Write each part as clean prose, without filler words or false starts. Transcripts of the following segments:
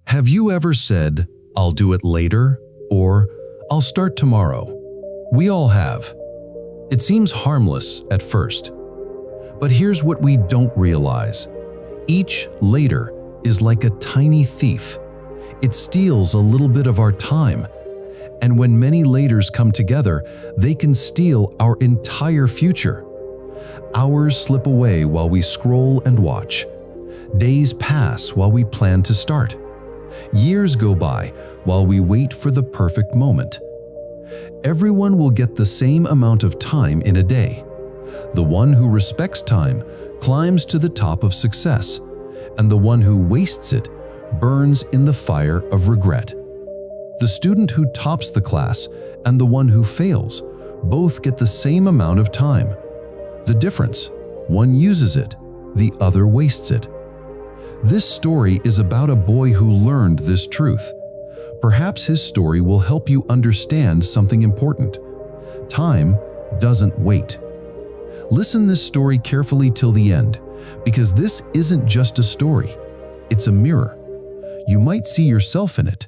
Have you ever said, "I'll do it later," or "I'll start tomorrow"? We all have. It seems harmless at first. But here's what we don't realize. Each later is like a tiny thief. It steals a little bit of our time. And when many laters come together, they can steal our entire future. Hours slip away while we scroll and watch. Days pass while we plan to start. Years go by while we wait for the perfect moment. Everyone will get the same amount of time in a day. The one who respects time climbs to the top of success, and the one who wastes it burns in the fire of regret. The student who tops the class and the one who fails both get the same amount of time. The difference, one uses it, the other wastes it. This story is about a boy who learned this truth. Perhaps his story will help you understand something important. Time doesn't wait. Listen this story carefully till the end, because this isn't just a story, it's a mirror. You might see yourself in it.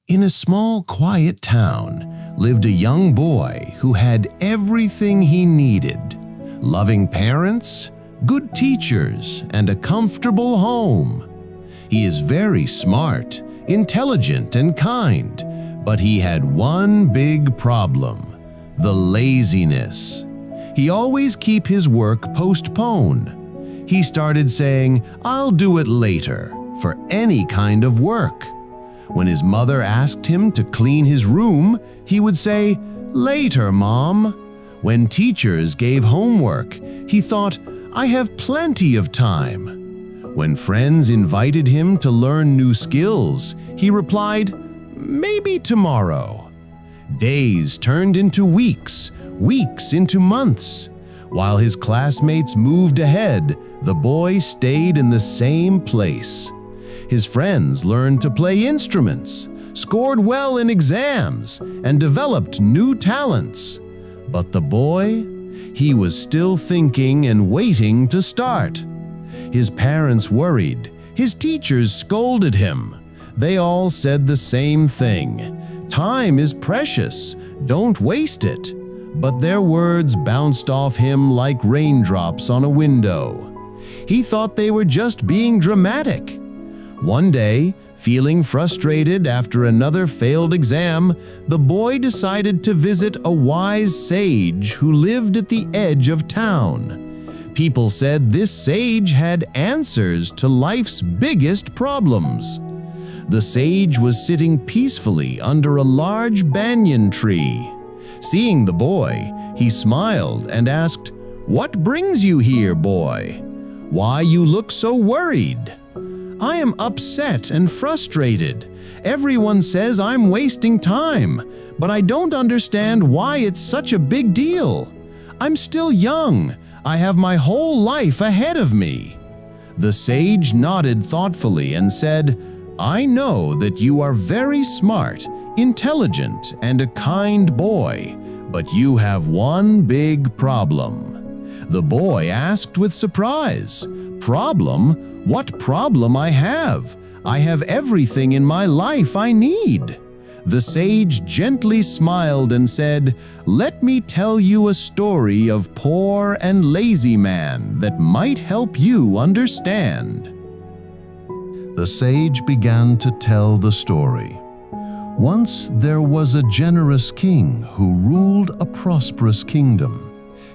In a small, quiet town lived a young boy who had everything he needed: loving parents, good teachers, and a comfortable home. He is very smart, intelligent, and kind, but he had one big problem: the laziness. He always kept his work postponed. He started saying, "I'll do it later," for any kind of work. When his mother asked him to clean his room, he would say, "Later, Mom." When teachers gave homework, he thought, "I have plenty of time." When friends invited him to learn new skills, he replied, "Maybe tomorrow." Days turned into weeks, weeks into months. While his classmates moved ahead, the boy stayed in the same place. His friends learned to play instruments, scored well in exams, and developed new talents. But the boy, he was still thinking and waiting to start. His parents worried. His teachers scolded him. They all said the same thing: "Time is precious, don't waste it." But their words bounced off him like raindrops on a window. He thought they were just being dramatic. One day, feeling frustrated after another failed exam, the boy decided to visit a wise sage who lived at the edge of town. People said this sage had answers to life's biggest problems. The sage was sitting peacefully under a large banyan tree. Seeing the boy, he smiled and asked, "What brings you here, boy? Why you look so worried?" "I am upset and frustrated. Everyone says I'm wasting time, but I don't understand why it's such a big deal. I'm still young. I have my whole life ahead of me." The sage nodded thoughtfully and said, "I know that you are very smart, intelligent, and a kind boy, but you have one big problem." The boy asked with surprise, "Problem? What problem I have? I have everything in my life I need." The sage gently smiled and said, "Let me tell you a story of poor and lazy man that might help you understand." The sage began to tell the story. Once there was a generous king who ruled a prosperous kingdom.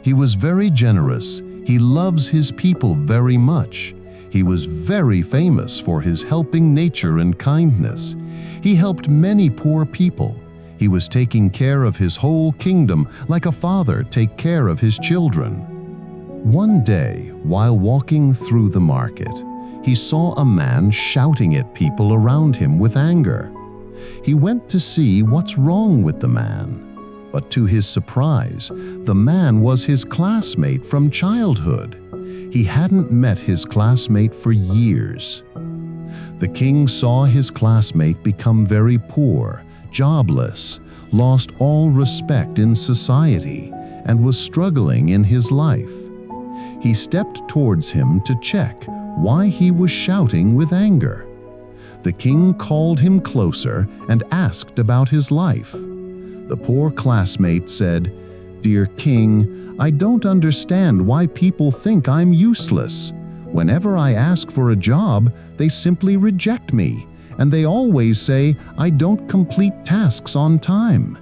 He was very generous. He loves his people very much. He was very famous for his helping nature and kindness. He helped many poor people. He was taking care of his whole kingdom like a father takes care of his children. One day, while walking through the market, he saw a man shouting at people around him with anger. He went to see what's wrong with the man. But to his surprise, the man was his classmate from childhood. He hadn't met his classmate for years. The king saw his classmate become very poor, jobless, lost all respect in society, and was struggling in his life. He stepped towards him to check why he was shouting with anger. The king called him closer and asked about his life. The poor classmate said, "Dear king, I don't understand why people think I'm useless. Whenever I ask for a job, they simply reject me, and they always say I don't complete tasks on time.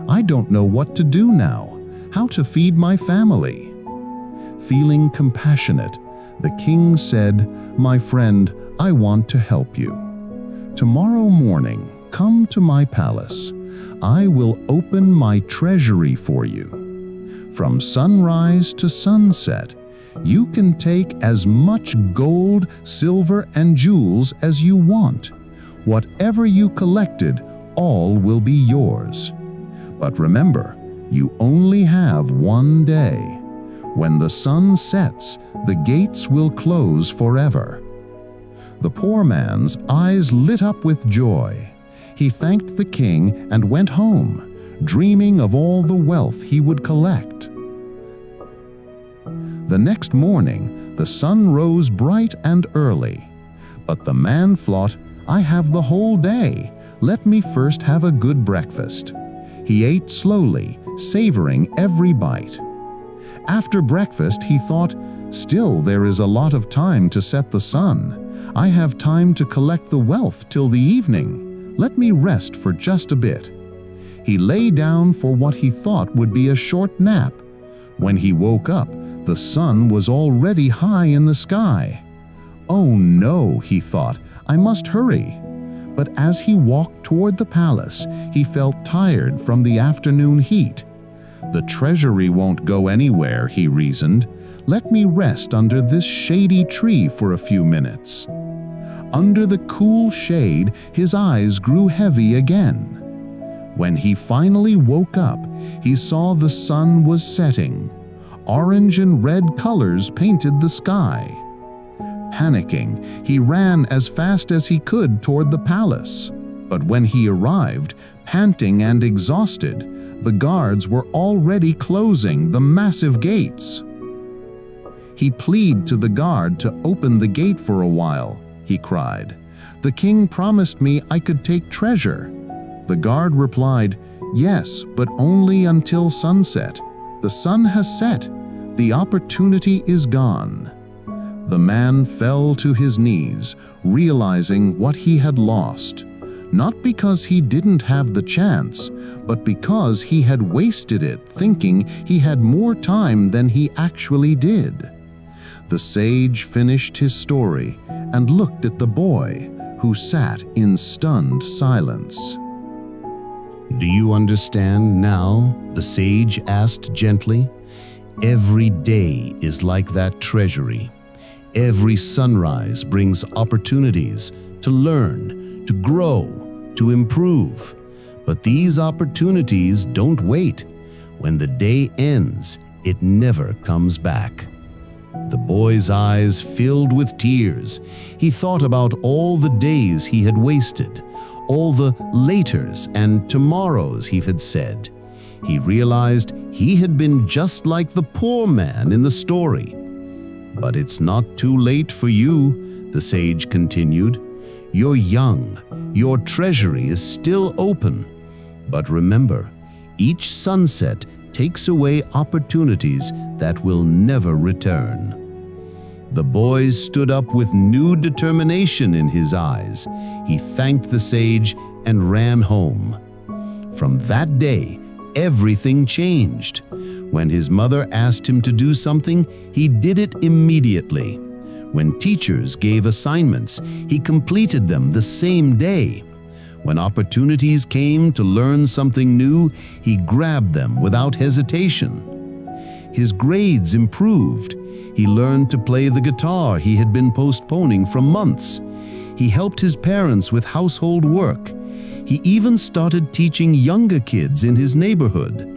I don't know what to do now, how to feed my family." Feeling compassionate, the king said, "My friend, I want to help you. Tomorrow morning, come to my palace. I will open my treasury for you. From sunrise to sunset, you can take as much gold, silver, and jewels as you want. Whatever you collected, all will be yours. But remember, you only have one day. When the sun sets, the gates will close forever." The poor man's eyes lit up with joy. He thanked the king and went home, dreaming of all the wealth he would collect. The next morning, the sun rose bright and early. But the man thought, "I have the whole day. Let me first have a good breakfast." He ate slowly, savoring every bite. After breakfast, he thought, "Still there is a lot of time to set the sun. I have time to collect the wealth till the evening. Let me rest for just a bit." He lay down for what he thought would be a short nap. When he woke up, the sun was already high in the sky. "Oh no," he thought, "I must hurry." But as he walked toward the palace, he felt tired from the afternoon heat. "The treasury won't go anywhere," he reasoned. "Let me rest under this shady tree for a few minutes." Under the cool shade, his eyes grew heavy again. When he finally woke up, he saw the sun was setting. Orange and red colors painted the sky. Panicking, he ran as fast as he could toward the palace. But when he arrived, panting and exhausted, the guards were already closing the massive gates. He pleaded to the guard to open the gate for a while. He cried, "The king promised me I could take treasure." The guard replied, "Yes, but only until sunset. The sun has set. The opportunity is gone." The man fell to his knees, realizing what he had lost. Not because he didn't have the chance, but because he had wasted it thinking he had more time than he actually did. The sage finished his story and looked at the boy, who sat in stunned silence. "Do you understand now?" the sage asked gently. "Every day is like that treasury. Every sunrise brings opportunities to learn, to grow, to improve. But these opportunities don't wait. When the day ends, it never comes back." The boy's eyes filled with tears. He thought about all the days he had wasted, all the laters and tomorrows he had said. He realized he had been just like the poor man in the story. "But it's not too late for you," the sage continued. "You're young. Your treasury is still open. But remember, each sunset takes away opportunities that will never return." The boy stood up with new determination in his eyes. He thanked the sage and ran home. From that day, everything changed. When his mother asked him to do something, he did it immediately. When teachers gave assignments, he completed them the same day. When opportunities came to learn something new, he grabbed them without hesitation. His grades improved. He learned to play the guitar he had been postponing for months. He helped his parents with household work. He even started teaching younger kids in his neighborhood.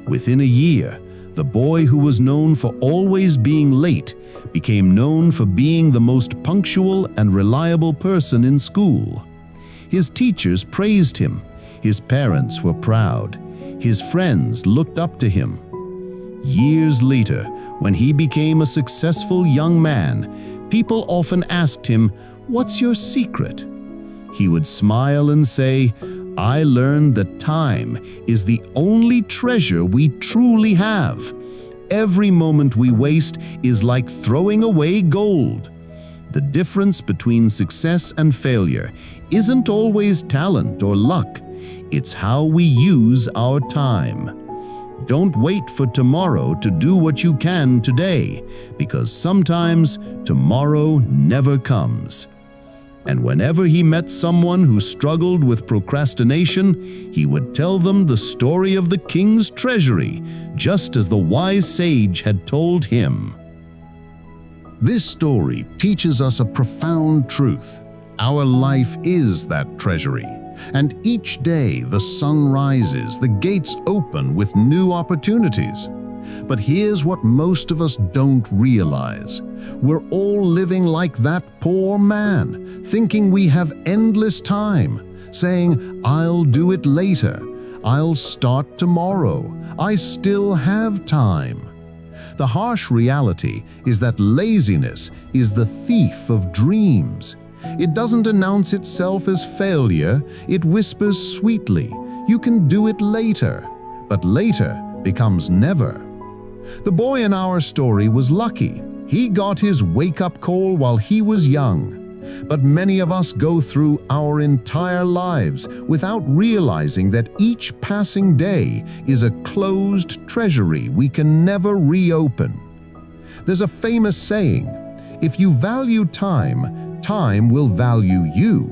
Within a year, the boy who was known for always being late became known for being the most punctual and reliable person in school. His teachers praised him. His parents were proud. His friends looked up to him. Years later, when he became a successful young man, people often asked him, "What's your secret?" He would smile and say, "I learned that time is the only treasure we truly have. Every moment we waste is like throwing away gold." The difference between success and failure isn't always talent or luck. It's how we use our time. Don't wait for tomorrow to do what you can today, because sometimes tomorrow never comes. And whenever he met someone who struggled with procrastination, he would tell them the story of the king's treasury, just as the wise sage had told him. This story teaches us a profound truth. Our life is that treasury, and each day the sun rises, the gates open with new opportunities. But here's what most of us don't realize. We're all living like that poor man, thinking we have endless time, saying, "I'll do it later, I'll start tomorrow, I still have time." The harsh reality is that laziness is the thief of dreams. It doesn't announce itself as failure, it whispers sweetly, "You can do it later," but later becomes never. The boy in our story was lucky. He got his wake-up call while he was young. But many of us go through our entire lives without realizing that each passing day is a closed treasury we can never reopen. There's a famous saying, "If you value time, time will value you.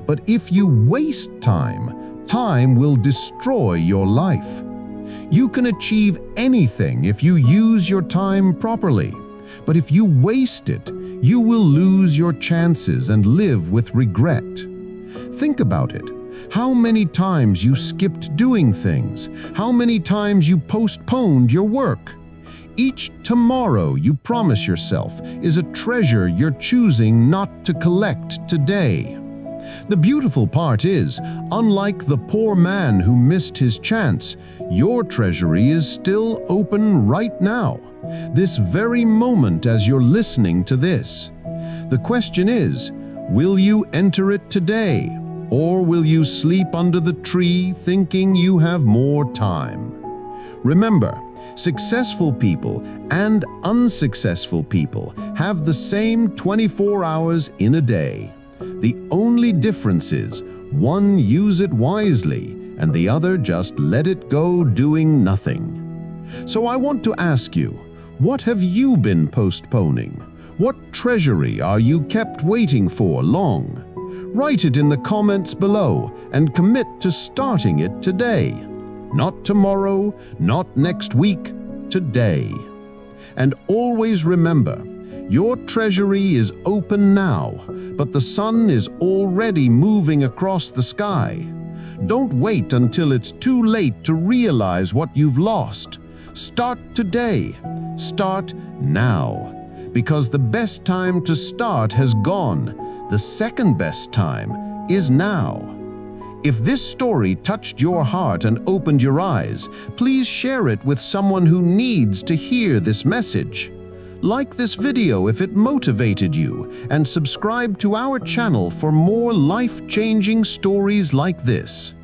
But if you waste time, time will destroy your life." You can achieve anything if you use your time properly. But if you waste it, you will lose your chances and live with regret. Think about it. How many times you skipped doing things? How many times you postponed your work? Each tomorrow you promise yourself is a treasure you're choosing not to collect today. The beautiful part is, unlike the poor man who missed his chance, your treasury is still open right now, this very moment as you're listening to this. The question is, will you enter it today, or will you sleep under the tree thinking you have more time? Remember, successful people and unsuccessful people have the same 24 hours in a day. The only difference is, one use it wisely and the other just let it go doing nothing. So I want to ask you, what have you been postponing? What treasury are you kept waiting for long? Write it in the comments below and commit to starting it today. Not tomorrow, not next week, today. And always remember, your treasury is open now, but the sun is already moving across the sky. Don't wait until it's too late to realize what you've lost. Start today. Start now. Because the best time to start has gone. The second best time is now. If this story touched your heart and opened your eyes, please share it with someone who needs to hear this message. Like this video if it motivated you, and subscribe to our channel for more life-changing stories like this.